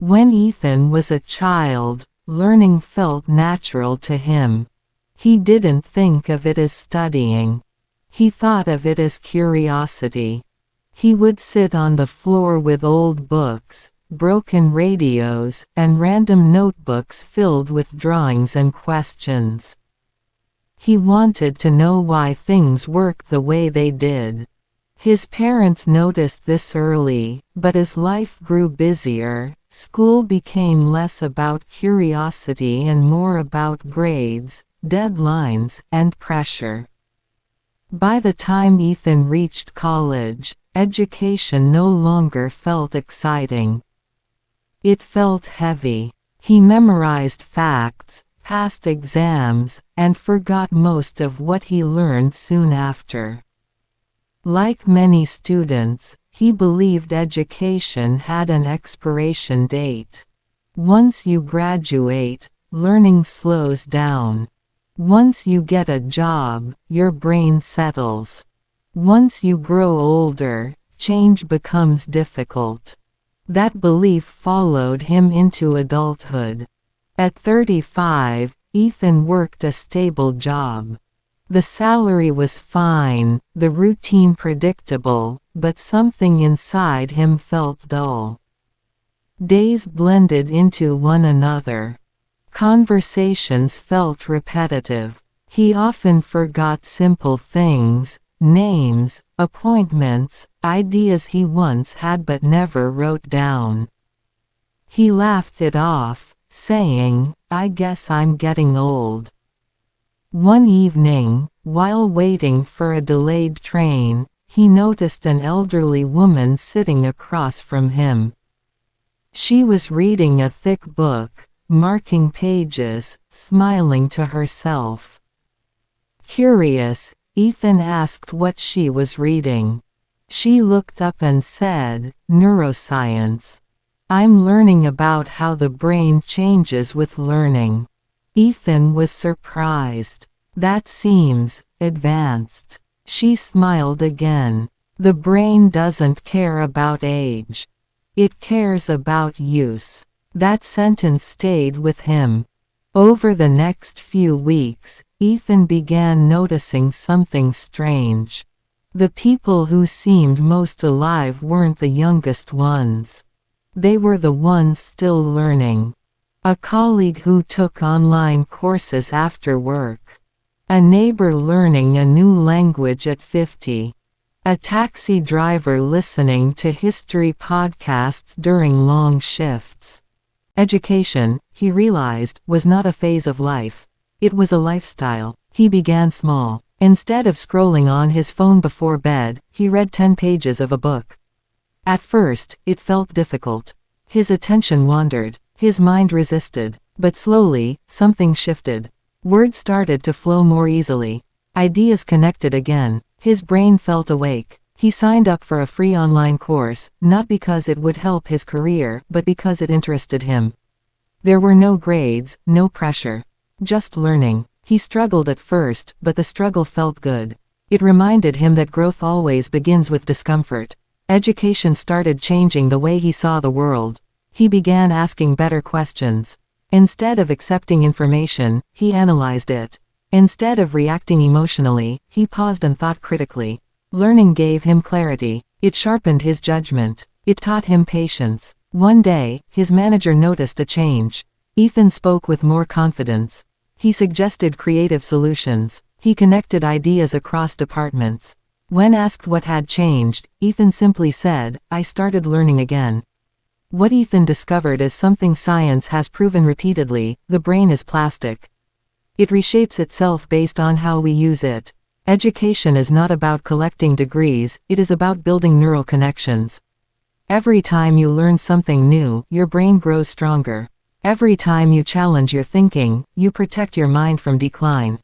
When Ethan was a child, learning felt natural to him. He didn't think of it as studying. He thought of it as curiosity. He would sit on the floor with old books, broken radios, and random notebooks filled with drawings and questions. He wanted to know why things worked the way they did. His parents noticed this early, but as life grew busier, school became less about curiosity and more about grades, deadlines, and pressure. By the time Ethan reached college, education no longer felt exciting. It felt heavy. He memorized facts, passed exams, and forgot most of what he learned soon after. Like many students, he believed education had an expiration date. Once you graduate, learning slows down. Once you get a job, your brain settles. Once you grow older, change becomes difficult. That belief followed him into adulthood. At 35, Ethan worked a stable job. The salary was fine, the routine predictable, but something inside him felt dull. Days blended into one another. Conversations felt repetitive. He often forgot simple things, names, appointments, ideas he once had but never wrote down. He laughed it off, saying, "I guess I'm getting old." One evening, while waiting for a delayed train, he noticed an elderly woman sitting across from him. She was reading a thick book, marking pages, smiling to herself. Curious, Ethan asked what she was reading. She looked up and said, "Neuroscience. I'm learning about how the brain changes with learning." Ethan was surprised. "That seems advanced." She smiled again. "The brain doesn't care about age. It cares about use." That sentence stayed with him. Over the next few weeks, Ethan began noticing something strange. The people who seemed most alive weren't the youngest ones. They were the ones still learning. A colleague who took online courses after work. A neighbor learning a new language at 50. A taxi driver listening to history podcasts during long shifts. Education, he realized, was not a phase of life. It was a lifestyle. He began small. Instead of scrolling on his phone before bed, he read 10 pages of a book. At first, it felt difficult. His attention wandered. His mind resisted, but slowly, something shifted. Words started to flow more easily. Ideas connected again. His brain felt awake. He signed up for a free online course, not because it would help his career, but because it interested him. There were no grades, no pressure. Just learning. He struggled at first, but the struggle felt good. It reminded him that growth always begins with discomfort. Education started changing the way he saw the world. He began asking better questions. Instead of accepting information, he analyzed it. Instead of reacting emotionally, he paused and thought critically. Learning gave him clarity. It sharpened his judgment. It taught him patience. One day, his manager noticed a change. Ethan spoke with more confidence. He suggested creative solutions. He connected ideas across departments. When asked what had changed, Ethan simply said, "I started learning again." What Ethan discovered is something science has proven repeatedly: the brain is plastic. It reshapes itself based on how we use it. Education is not about collecting degrees, it is about building neural connections. Every time you learn something new, your brain grows stronger. Every time you challenge your thinking, you protect your mind from decline.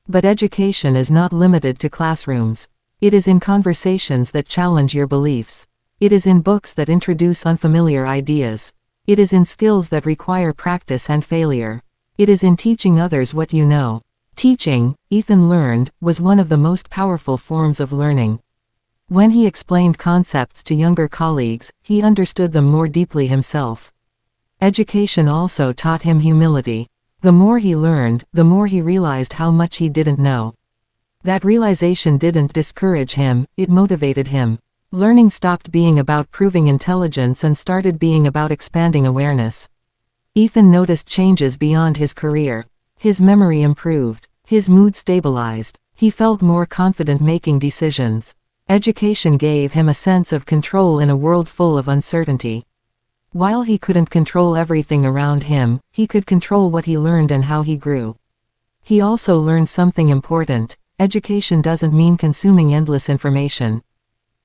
But education is not limited to classrooms. It is in conversations that challenge your beliefs. It is in books that introduce unfamiliar ideas. It is in skills that require practice and failure. It is in teaching others what you know. Teaching, Ethan learned, was one of the most powerful forms of learning. When he explained concepts to younger colleagues, he understood them more deeply himself. Education also taught him humility. The more he learned, the more he realized how much he didn't know. That realization didn't discourage him, it motivated him. Learning stopped being about proving intelligence and started being about expanding awareness. Ethan noticed changes beyond his career. His memory improved. His mood stabilized. He felt more confident making decisions. Education gave him a sense of control in a world full of uncertainty. While he couldn't control everything around him, he could control what he learned and how he grew. He also learned something important. Education doesn't mean consuming endless information.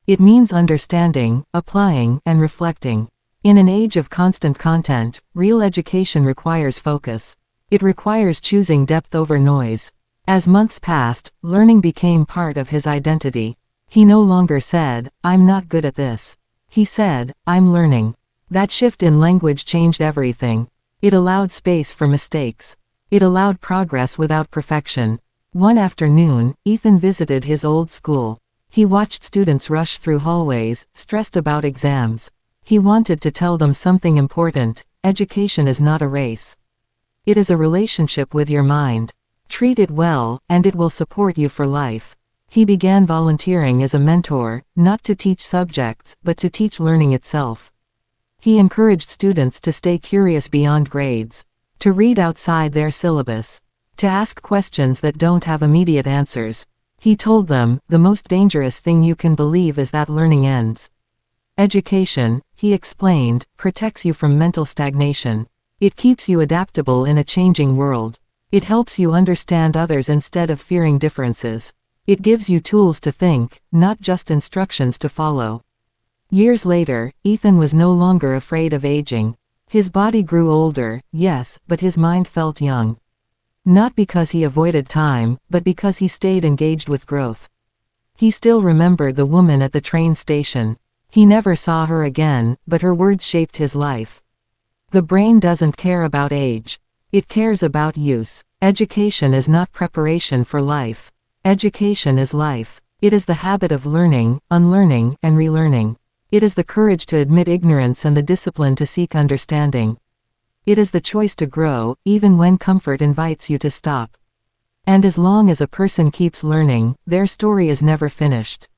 It means understanding, applying, and reflecting. In an age of constant content, real education requires focus. It requires choosing depth over noise. As months passed, learning became part of his identity. He no longer said, "I'm not good at this." He said, "I'm learning." That shift in language changed everything. It allowed space for mistakes. It allowed progress without perfection. One afternoon, Ethan visited his old school. He watched students rush through hallways, stressed about exams. He wanted to tell them something important: education is not a race. It is a relationship with your mind. Treat it well, and it will support you for life. He began volunteering as a mentor, not to teach subjects, but to teach learning itself. He encouraged students to stay curious beyond grades, to read outside their syllabus, to ask questions that don't have immediate answers. He told them, the most dangerous thing you can believe is that learning ends. Education, he explained, protects you from mental stagnation. It keeps you adaptable in a changing world. It helps you understand others instead of fearing differences. It gives you tools to think, not just instructions to follow. Years later, Ethan was no longer afraid of aging. His body grew older, yes, but his mind felt young. Not because he avoided time, but because he stayed engaged with growth. He still remembered the woman at the train station. He never saw her again, but her words shaped his life. The brain doesn't care about age. It cares about use. Education is not preparation for life. Education is life. It is the habit of learning, unlearning, and relearning. It is the courage to admit ignorance and the discipline to seek understanding. It is the choice to grow, even when comfort invites you to stop. And as long as a person keeps learning, their story is never finished.